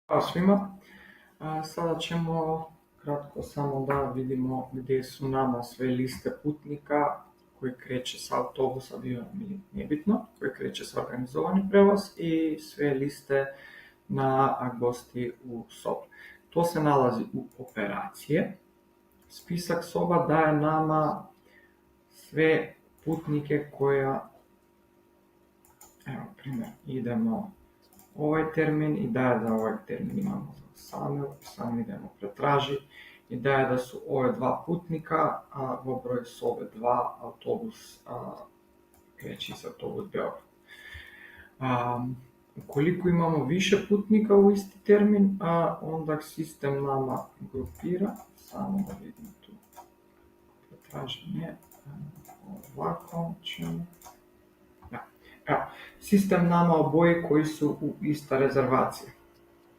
Ćao svima. Sada ćemo kratko samo da vidimo gdje su nama sve liste putnika koji kreće sa autobusa, avionom ili nebitno, koji kreće sa organizovani prevoz i sve liste na gosti u sobi. To se nalazi u operacije. Spisak soba daje nama sve putnike koja, evo primjer, idemo ovaj termin i daje da ovaj termin imamo samo idemo pretražiti i daje da su ove dva putnika, a u broju sobe 2 autobus kreće iz autobus Beograd. Ukoliko imamo više putnika u isti termin, onda sistem nama grupira, samo da vidimo tu pretraženje, ovako ćemo. Evo, sistem nama oboji koji su u ista rezervacija.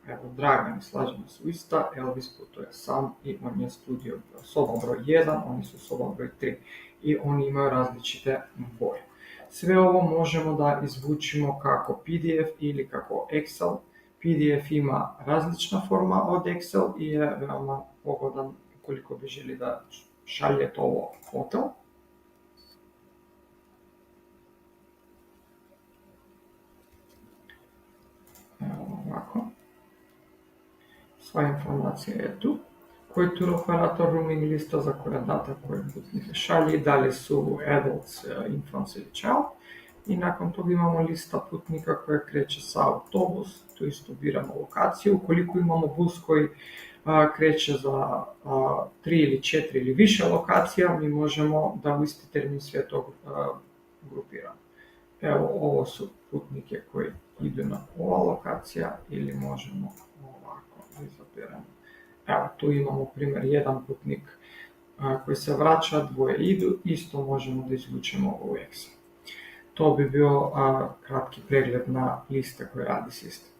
Evo, Dragan i Slađana su ista, Elvis putuje sam i on je studio soba broj 1, oni su soba broj 3 i oni imaju različite boje. Sve ovo možemo da izvučimo kako PDF ili kako Excel. PDF ima različna forma od Excel i je veoma pogodan ukoliko bi želi da šaljete ovo hotel. Ovako. Sva informacija je tu. Koji tur operator, roaming lista za koordinata koje putnike šalje, da li su adults, infants ili child. I nakon toga imamo lista putnika koja kreće sa autobus, tu isto biramo lokaciju. Ukoliko imamo bus koji kreće za 3 ili 4 ili više lokacija, mi možemo da u isti termin sve to grupiramo. Evo, ovo su putnike koji idu na ova lokacija ili možemo ovako da izaberemo. Evo, tu imamo primjer jedan putnik koji se vraća, dvoje idu, isto možemo da izvučemo u Excel. To bi bio kratki pregled na liste koje radi sistem.